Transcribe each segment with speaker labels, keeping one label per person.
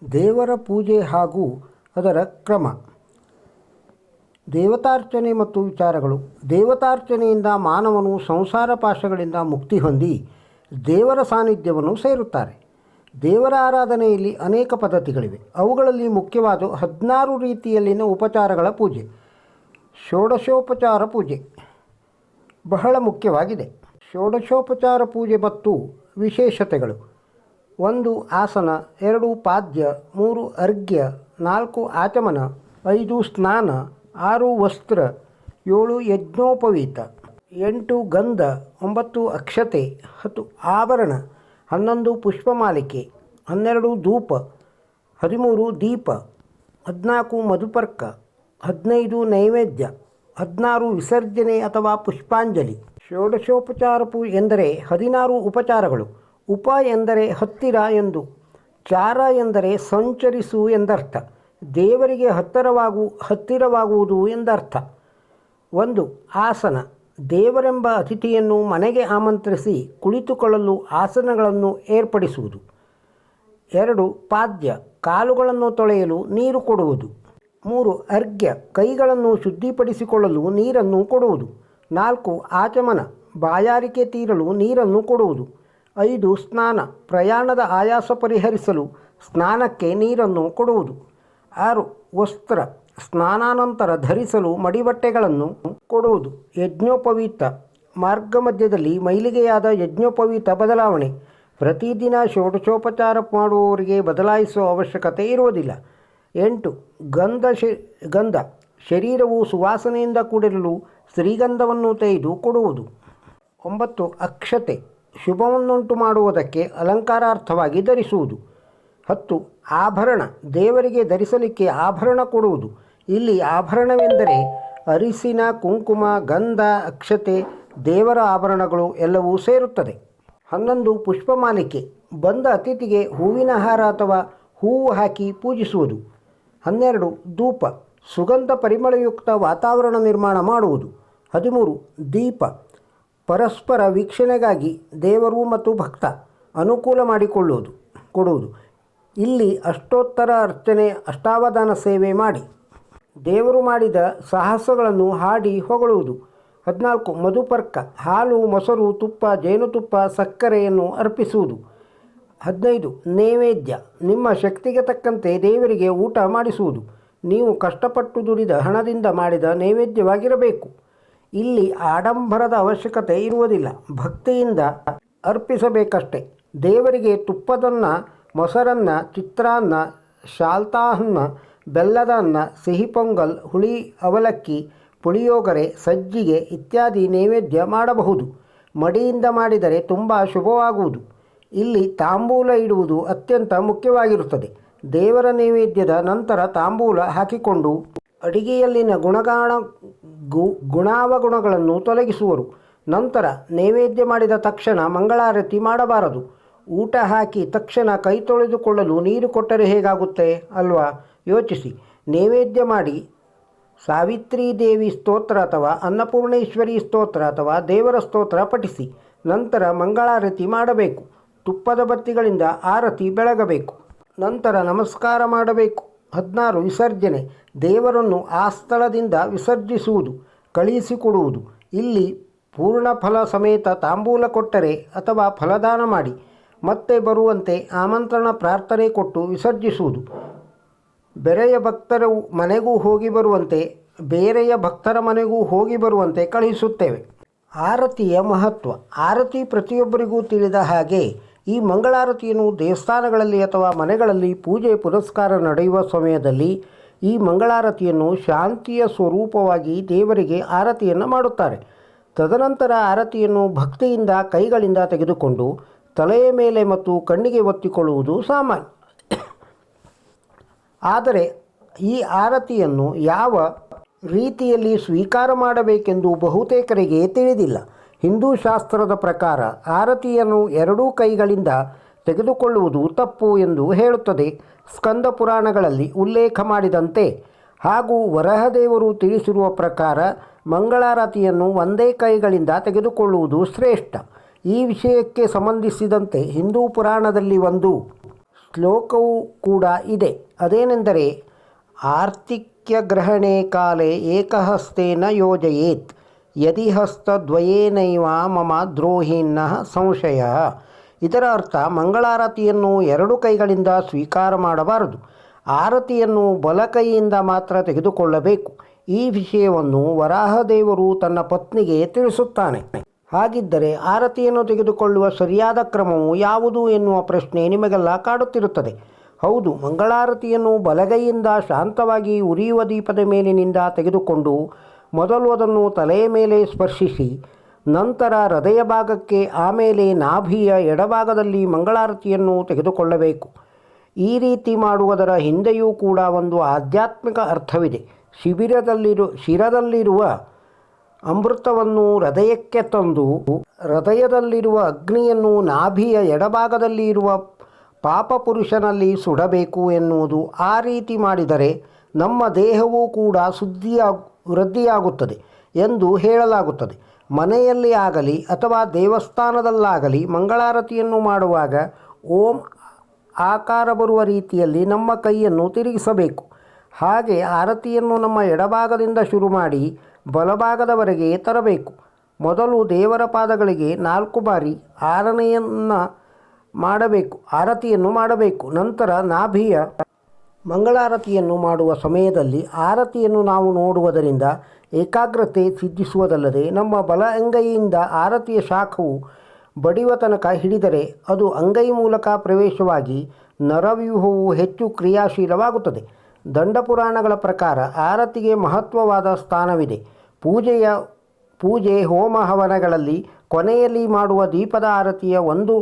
Speaker 1: ದೇವರ ಪೂಜೆ ಹಾಗೂ ಅದರ ಕ್ರಮ. ದೇವತಾರ್ಚನೆ ಮತ್ತು ವಿಚಾರಗಳು. ದೇವತಾರ್ಚನೆಯಿಂದ ಮಾನವನು ಸಂಸಾರ ಪಾಶಗಳಿಂದ ಮುಕ್ತಿ ಹೊಂದಿ ದೇವರ ಸಾನ್ನಿಧ್ಯವನ್ನು ಸೇರುತ್ತಾರೆ. ದೇವರ ಆರಾಧನೆಯಲ್ಲಿ ಅನೇಕ ಪದ್ಧತಿಗಳಿವೆ. ಅವುಗಳಲ್ಲಿ ಮುಖ್ಯವಾದ 16 ರೀತಿಯಲ್ಲಿನ ಉಪಚಾರಗಳ ಪೂಜೆ. ಷೋಡಶೋಪಚಾರ ಪೂಜೆ ಬಹಳ ಮುಖ್ಯವಾಗಿದೆ. ಷೋಡಶೋಪಚಾರ ಪೂಜೆ ಮತ್ತು ವಿಶೇಷತೆಗಳು: 1 ಆಸನ, 2 ಪಾದ್ಯ, 3 ಅರ್ಘ್ಯ, 4 ಆಚಮನ, 5 ಸ್ನಾನ, 6 ವಸ್ತ್ರ, 7 ಯಜ್ಞೋಪವೀತ, 8 ಗಂಧ, 9 ಅಕ್ಷತೆ, 10 ಆಭರಣ, 11 ಪುಷ್ಪಮಾಲಿಕೆ, 12 ಧೂಪ, 13 ದೀಪ, 14 ಮಧುಪರ್ಕ, 15 ನೈವೇದ್ಯ, 16 ವಿಸರ್ಜನೆ ಅಥವಾ ಪುಷ್ಪಾಂಜಲಿ. ಷೋಡಶೋಪಚಾರ ಪೂಜೆ ಎಂದರೆ 16 ಉಪಚಾರಗಳು. ಉಪ ಎಂದರೆ ಹತ್ತಿರ ಎಂದು, ಚಾರ ಎಂದರೆ ಸಂಚರಿಸು ಎಂದರ್ಥ. ದೇವರಿಗೆ ಹತ್ತಿರವಾಗುವುದು ಎಂದರ್ಥ. 1 ಆಸನ. ದೇವರೆಂಬ ಅತಿಥಿಯನ್ನು ಮನೆಗೆ ಆಮಂತ್ರಿಸಿ ಕುಳಿತುಕೊಳ್ಳಲು ಆಸನಗಳನ್ನು ಏರ್ಪಡಿಸುವುದು. 2 ಪಾದ್ಯ. ಕಾಲುಗಳನ್ನು ತೊಳೆಯಲು ನೀರು ಕೊಡುವುದು. 3 ಅರ್ಘ್ಯ. ಕೈಗಳನ್ನು ಶುದ್ಧಿಪಡಿಸಿಕೊಳ್ಳಲು ನೀರನ್ನು ಕೊಡುವುದು. 4 ಆಚಮನ. ಬಾಯಾರಿಕೆ ತೀರಲು ನೀರನ್ನು ಕೊಡುವುದು. 5 ಸ್ನಾನ. ಪ್ರಯಾಣದ ಆಯಾಸ ಪರಿಹರಿಸಲು ಸ್ನಾನಕ್ಕೆ ನೀರನ್ನು ಕೊಡುವುದು. 6 ವಸ್ತ್ರ. ಸ್ನಾನಾನಂತರ ಧರಿಸಲು ಮಡಿಬಟ್ಟೆಗಳನ್ನು ಕೊಡುವುದು. ಯಜ್ಞೋಪವೀತ. ಮಾರ್ಗ ಮಧ್ಯದಲ್ಲಿ ಮೈಲಿಗೆಯಾದ ಯಜ್ಞೋಪವೀತ ಬದಲಾವಣೆ. ಪ್ರತಿದಿನ ಷೋಡಶೋಪಚಾರ ಮಾಡುವವರಿಗೆ ಬದಲಾಯಿಸುವ ಅವಶ್ಯಕತೆ ಇರುವುದಿಲ್ಲ. 8 ಗಂಧ. ಶರೀರವು ಸುವಾಸನೆಯಿಂದ ಕೂಡಿರಲು ಶ್ರೀಗಂಧವನ್ನು ತೆಗೆದು ಕೊಡುವುದು. 9 ಅಕ್ಷತೆ. ಶುಭವನ್ನುಂಟು ಮಾಡುವುದಕ್ಕೆ ಅಲಂಕಾರಾರ್ಥವಾಗಿ ಧರಿಸುವುದು. 10 ಆಭರಣ. ದೇವರಿಗೆ ಧರಿಸಲಿಕ್ಕೆ ಆಭರಣ ಕೊಡುವುದು. ಇಲ್ಲಿ ಆಭರಣವೆಂದರೆ ಅರಿಸಿನ, ಕುಂಕುಮ, ಗಂಧ, ಅಕ್ಷತೆ, ದೇವರ ಆಭರಣಗಳು ಎಲ್ಲವೂ ಸೇರುತ್ತದೆ. 11 ಪುಷ್ಪಮಾಲಿಕೆ. ಬಂದ ಅತಿಥಿಗೆ ಹೂವಿನ ಹಾರ ಅಥವಾ ಹೂವು ಹಾಕಿ ಪೂಜಿಸುವುದು. 12 ಧೂಪ. ಸುಗಂಧ ಪರಿಮಳಯುಕ್ತ ವಾತಾವರಣ ನಿರ್ಮಾಣ ಮಾಡುವುದು. 13 ದೀಪ. ಪರಸ್ಪರ ವೀಕ್ಷಣೆಗಾಗಿ ದೇವರು ಮತ್ತು ಭಕ್ತ ಅನುಕೂಲ ಕೊಡುವುದು. ಇಲ್ಲಿ ಅಷ್ಟೋತ್ತರ ಅರ್ಚನೆ, ಅಷ್ಟಾವಧಾನ ಸೇವೆ ಮಾಡಿ ದೇವರು ಮಾಡಿದ ಸಾಹಸಗಳನ್ನು ಹಾಡಿ ಹೊಗಳುವುದು. 14 ಮಧುಪರ್ಕ. ಹಾಲು, ಮೊಸರು, ತುಪ್ಪ, ಜೇನುತುಪ್ಪ, ಸಕ್ಕರೆಯನ್ನು ಅರ್ಪಿಸುವುದು. 15 ನೈವೇದ್ಯ. ನಿಮ್ಮ ಶಕ್ತಿಗೆ ತಕ್ಕಂತೆ ದೇವರಿಗೆ ಊಟ ಮಾಡಿಸುವುದು. ನೀವು ಕಷ್ಟಪಟ್ಟು ದುಡಿದ ಹಣದಿಂದ ಮಾಡಿದ ನೈವೇದ್ಯವಾಗಿರಬೇಕು. ಇಲ್ಲಿ ಆಡಂಬರದ ಅವಶ್ಯಕತೆ ಇರುವುದಿಲ್ಲ. ಭಕ್ತಿಯಿಂದ ಅರ್ಪಿಸಬೇಕಷ್ಟೆ. ದೇವರಿಗೆ ತುಪ್ಪದನ್ನ, ಮೊಸರನ್ನ, ಚಿತ್ರಾನ್ನ, ಶಾಲ್ತಾನ್ನ, ಬೆಲ್ಲದ ಅನ್ನ, ಸಿಹಿ ಪೊಂಗಲ್, ಹುಳಿ ಅವಲಕ್ಕಿ, ಪುಳಿಯೋಗರೆ, ಸಜ್ಜಿಗೆ ಇತ್ಯಾದಿ ನೈವೇದ್ಯ ಮಾಡಬಹುದು. ಮಡಿಯಿಂದ ಮಾಡಿದರೆ ತುಂಬ ಶುಭವಾಗುವುದು. ಇಲ್ಲಿ ತಾಂಬೂಲ ಇಡುವುದು ಅತ್ಯಂತ ಮುಖ್ಯವಾಗಿರುತ್ತದೆ. ದೇವರ ನೈವೇದ್ಯದ ನಂತರ ತಾಂಬೂಲ ಹಾಕಿಕೊಂಡು ಅಡಿಗೆಯಲ್ಲಿನ ಗುಣಾವಗುಣಗಳನ್ನು ತೊಲಗಿಸುವರು. ನಂತರ ನೈವೇದ್ಯ ಮಾಡಿದ ತಕ್ಷಣ ಮಂಗಳಾರತಿ ಮಾಡಬಾರದು. ಊಟ ಹಾಕಿ ತಕ್ಷಣ ಕೈ ತೊಳೆದುಕೊಳ್ಳಲು ನೀರು ಕೊಟ್ಟರೆ ಹೇಗಾಗುತ್ತೆ ಅಲ್ವಾ? ಯೋಚಿಸಿ. ನೈವೇದ್ಯ ಮಾಡಿ ಸಾವಿತ್ರಿ ದೇವಿ ಸ್ತೋತ್ರ ಅಥವಾ ಅನ್ನಪೂರ್ಣೇಶ್ವರಿ ಸ್ತೋತ್ರ ಅಥವಾ ದೇವರ ಸ್ತೋತ್ರ ಪಠಿಸಿ ನಂತರ ಮಂಗಳಾರತಿ ಮಾಡಬೇಕು. ತುಪ್ಪದ ಬತ್ತಿಗಳಿಂದ ಆರತಿ ಬೆಳಗಬೇಕು. ನಂತರ ನಮಸ್ಕಾರ ಮಾಡಬೇಕು. 16 ವಿಸರ್ಜನೆ. ದೇವರನ್ನು ಆ ಸ್ಥಳದಿಂದ ವಿಸರ್ಜಿಸುವುದು, ಕಳುಹಿಸಿಕೊಡುವುದು. ಇಲ್ಲಿ ಪೂರ್ಣ ಫಲ ಸಮೇತ ತಾಂಬೂಲ ಕೊಟ್ಟರೆ ಅಥವಾ ಫಲದಾನ ಮಾಡಿ ಮತ್ತೆ ಬರುವಂತೆ ಆಮಂತ್ರಣ ಪ್ರಾರ್ಥನೆ ಕೊಟ್ಟು ವಿಸರ್ಜಿಸುವುದು. ಬೇರೆಯ ಭಕ್ತರ ಮನೆಗೂ ಹೋಗಿ ಬರುವಂತೆ ಕಳುಹಿಸುತ್ತೇವೆ. ಆರತಿಯ ಮಹತ್ವ. ಆರತಿ ಪ್ರತಿಯೊಬ್ಬರಿಗೂ ತಿಳಿದ ಹಾಗೆ ಈ ಮಂಗಳಾರತಿಯನ್ನು ದೇವಸ್ಥಾನಗಳಲ್ಲಿ ಅಥವಾ ಮನೆಗಳಲ್ಲಿ ಪೂಜೆ ಪುರಸ್ಕಾರ ನಡೆಯುವ ಸಮಯದಲ್ಲಿ ಈ ಮಂಗಳಾರತಿಯನ್ನು ಶಾಂತಿಯ ಸ್ವರೂಪವಾಗಿ ದೇವರಿಗೆ ಆರತಿಯನ್ನು ಮಾಡುತ್ತಾರೆ. ತದನಂತರ ಆರತಿಯನ್ನು ಭಕ್ತಿಯಿಂದ ಕೈಗಳಿಂದ ತೆಗೆದುಕೊಂಡು ತಲೆಯ ಮೇಲೆ ಮತ್ತು ಕಣ್ಣಿಗೆ ಒತ್ತಿಕೊಳ್ಳುವುದು ಸಾಮಾನ್ಯ. ಆದರೆ ಈ ಆರತಿಯನ್ನು ಯಾವ ರೀತಿಯಲ್ಲಿ ಸ್ವೀಕಾರ ಮಾಡಬೇಕೆಂದು ಬಹುತೇಕರಿಗೆ ತಿಳಿದಿಲ್ಲ. ಹಿಂದೂ ಶಾಸ್ತ್ರದ ಪ್ರಕಾರ ಆರತಿಯನ್ನು 2 ಕೈಗಳಿಂದ ತೆಗೆದುಕೊಳ್ಳುವುದು ತಪ್ಪು ಎಂದು ಹೇಳುತ್ತದೆ. ಸ್ಕಂದ ಪುರಾಣಗಳಲ್ಲಿ ಉಲ್ಲೇಖ ಮಾಡಿದಂತೆ ಹಾಗೂ ವರಹದೇವರು ತಿಳಿಸಿರುವ ಪ್ರಕಾರ ಮಂಗಳಾರತಿಯನ್ನು ಒಂದೇ ಕೈಗಳಿಂದ ತೆಗೆದುಕೊಳ್ಳುವುದು ಶ್ರೇಷ್ಠ. ಈ ವಿಷಯಕ್ಕೆ ಸಂಬಂಧಿಸಿದಂತೆ ಹಿಂದೂ ಪುರಾಣದಲ್ಲಿ ಒಂದು ಶ್ಲೋಕವೂ ಕೂಡ ಇದೆ. ಅದೇನೆಂದರೆ ಆರ್ತಿಕ್ಯಗ್ರಹಣೆ ಕಾಲೇ ಏಕಹಸ್ತೇನ ಯೋಜಯೇತ್ ಯದಿ ಹಸ್ತದ್ವಯೇನೈವ ಮಮ ದ್ರೋಹಿನ್ನ ಸಂಶಯ. ಇದರ ಅರ್ಥ ಮಂಗಳಾರತಿಯನ್ನು ಎರಡು ಕೈಗಳಿಂದ ಸ್ವೀಕಾರ ಮಾಡಬಾರದು. ಆರತಿಯನ್ನು ಬಲಕೈಯಿಂದ ಮಾತ್ರ ತೆಗೆದುಕೊಳ್ಳಬೇಕು. ಈ ವಿಷಯವನ್ನು ವರಾಹದೇವರು ತನ್ನ ಪತ್ನಿಗೆ ತಿಳಿಸುತ್ತಾನೆ. ಹಾಗಿದ್ದರೆ ಆರತಿಯನ್ನು ತೆಗೆದುಕೊಳ್ಳುವ ಸರಿಯಾದ ಕ್ರಮವು ಯಾವುದು ಎನ್ನುವ ಪ್ರಶ್ನೆ ನಿಮಗೆಲ್ಲ ಕಾಡುತ್ತಿರುತ್ತದೆ. ಹೌದು, ಮಂಗಳಾರತಿಯನ್ನು ಬಲಗೈಯಿಂದ ಶಾಂತವಾಗಿ ಉರಿಯುವ ದೀಪದ ಮೇಲಿನಿಂದ ತೆಗೆದುಕೊಂಡು ಮೊದಲು ಅದನ್ನು ತಲೆಯ ಮೇಲೆ ಸ್ಪರ್ಶಿಸಿ, ನಂತರ ಹೃದಯ ಭಾಗಕ್ಕೆ, ಆಮೇಲೆ ನಾಭಿಯ ಎಡಭಾಗದಲ್ಲಿ ಮಂಗಳಾರತಿಯನ್ನು ತೆಗೆದುಕೊಳ್ಳಬೇಕು. ಈ ರೀತಿ ಮಾಡುವುದರ ಹಿಂದೆಯೂ ಕೂಡ ಒಂದು ಆಧ್ಯಾತ್ಮಿಕ ಅರ್ಥವಿದೆ. ಶಿರದಲ್ಲಿರುವ ಅಮೃತವನ್ನು ಹೃದಯಕ್ಕೆ ತಂದು ಹೃದಯದಲ್ಲಿರುವ ಅಗ್ನಿಯನ್ನು ನಾಭಿಯ ಎಡಭಾಗದಲ್ಲಿ ಇರುವ ಪಾಪಪುರುಷನಲ್ಲಿ ಸುಡಬೇಕು ಎನ್ನುವುದು. ಆ ರೀತಿ ಮಾಡಿದರೆ ನಮ್ಮ ದೇಹವೂ ಕೂಡ ವೃದ್ಧಿಯಾಗುತ್ತದೆ ಎಂದು ಹೇಳಲಾಗುತ್ತದೆ. ಮನೆಯಲ್ಲಿ ಆಗಲಿ ಅಥವಾ ದೇವಸ್ಥಾನದಲ್ಲಾಗಲಿ ಮಂಗಳಾರತಿಯನ್ನು ಮಾಡುವಾಗ ಓಂ ಆಕಾರ ಬರುವ ರೀತಿಯಲ್ಲಿ ನಮ್ಮ ಕೈಯನ್ನು ತಿರುಗಿಸಬೇಕು. ಹಾಗೆ ಆರತಿಯನ್ನು ನಮ್ಮ ಎಡಭಾಗದಿಂದ ಶುರು ಮಾಡಿ ಬಲಭಾಗದವರೆಗೆ ತರಬೇಕು. ಮೊದಲು ದೇವರ ಪಾದಗಳಿಗೆ 4 ಬಾರಿ ಆರತಿಯನ್ನು ಮಾಡಬೇಕು. ನಂತರ ನಾಭಿಯ ಮಂಗಳಾರತಿಯನ್ನು ಮಾಡುವ ಸಮಯದಲ್ಲಿ ಆರತಿಯನ್ನು ನಾವು ನೋಡುವುದರಿಂದ ಏಕಾಗ್ರತೆ ಸಿದ್ಧಿಸುವುದಲ್ಲದೆ ನಮ್ಮ ಬಲ ಅಂಗೈಯಿಂದ ಆರತಿಯ ಶಾಖವು ಬಡಿಯುವ ತನಕ ಹಿಡಿದರೆ ಅದು ಅಂಗೈ ಮೂಲಕ ಪ್ರವೇಶವಾಗಿ ನರವ್ಯೂಹವು ಹೆಚ್ಚು ಕ್ರಿಯಾಶೀಲವಾಗುತ್ತದೆ. ದಂಡಪುರಾಣಗಳ ಪ್ರಕಾರ ಆರತಿಗೆ ಮಹತ್ವವಾದ ಸ್ಥಾನವಿದೆ. ಪೂಜೆ ಹೋಮ ಹವನಗಳಲ್ಲಿ ಕೊನೆಯಲ್ಲಿ ಮಾಡುವ ದೀಪದ ಆರತಿಯ ಒಂದು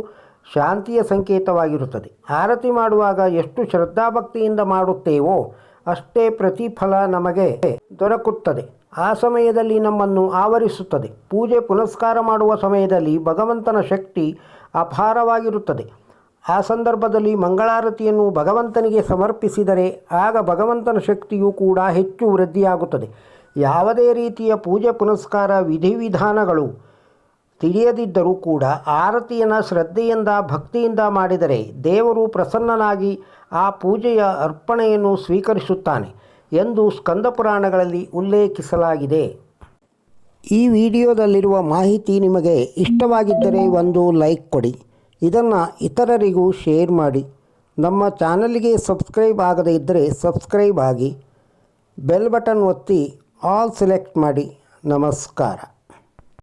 Speaker 1: ಶಾಂತಿಯ ಸಂಕೇತವಾಗಿರುತ್ತದೆ. ಆರತಿ ಮಾಡುವಾಗ ಎಷ್ಟು ಶ್ರದ್ಧಾಭಕ್ತಿಯಿಂದ ಮಾಡುತ್ತೇವೋ ಅಷ್ಟೇ ಪ್ರತಿಫಲ ನಮಗೆ ದೊರಕುತ್ತದೆ. ಆ ಸಮಯದಲ್ಲಿ ನಮ್ಮನ್ನು ಆವರಿಸುತ್ತದೆ. ಪೂಜೆ ಪುನಸ್ಕಾರ ಮಾಡುವ ಸಮಯದಲ್ಲಿ ಭಗವಂತನ ಶಕ್ತಿ ಅಪಾರವಾಗಿರುತ್ತದೆ. ಆ ಸಂದರ್ಭದಲ್ಲಿ ಮಂಗಳಾರತಿಯನ್ನು ಭಗವಂತನಿಗೆ ಸಮರ್ಪಿಸಿದರೆ ಆಗ ಭಗವಂತನ ಶಕ್ತಿಯೂ ಕೂಡ ಹೆಚ್ಚು ವೃದ್ಧಿಯಾಗುತ್ತದೆ. ಯಾವುದೇ ರೀತಿಯ ಪೂಜೆ ಪುನಸ್ಕಾರ ವಿಧಿವಿಧಾನಗಳು ತಿಳಿಯದಿದ್ದರೂ ಕೂಡ ಆರತಿಯನ್ನು ಶ್ರದ್ಧೆಯಿಂದ ಭಕ್ತಿಯಿಂದ ಮಾಡಿದರೆ ದೇವರು ಪ್ರಸನ್ನನಾಗಿ ಆ ಪೂಜೆಯ ಅರ್ಪಣೆಯನ್ನು ಸ್ವೀಕರಿಸುತ್ತಾನೆ ಎಂದು ಸ್ಕಂದ ಪುರಾಣಗಳಲ್ಲಿ ಉಲ್ಲೇಖಿಸಲಾಗಿದೆ. ಈ ವಿಡಿಯೋದಲ್ಲಿರುವ ಮಾಹಿತಿ ನಿಮಗೆ ಇಷ್ಟವಾಗಿದ್ದರೆ ಒಂದು ಲೈಕ್ ಕೊಡಿ. ಇದನ್ನು ಇತರರಿಗೂ ಶೇರ್ ಮಾಡಿ. ನಮ್ಮ ಚಾನಲ್ಗೆ ಸಬ್ಸ್ಕ್ರೈಬ್ ಆಗದೇ ಇದ್ದರೆ ಸಬ್ಸ್ಕ್ರೈಬ್ ಆಗಿ, ಬೆಲ್ ಬಟನ್ ಒತ್ತಿ ಆಲ್ ಸೆಲೆಕ್ಟ್ ಮಾಡಿ. ನಮಸ್ಕಾರ.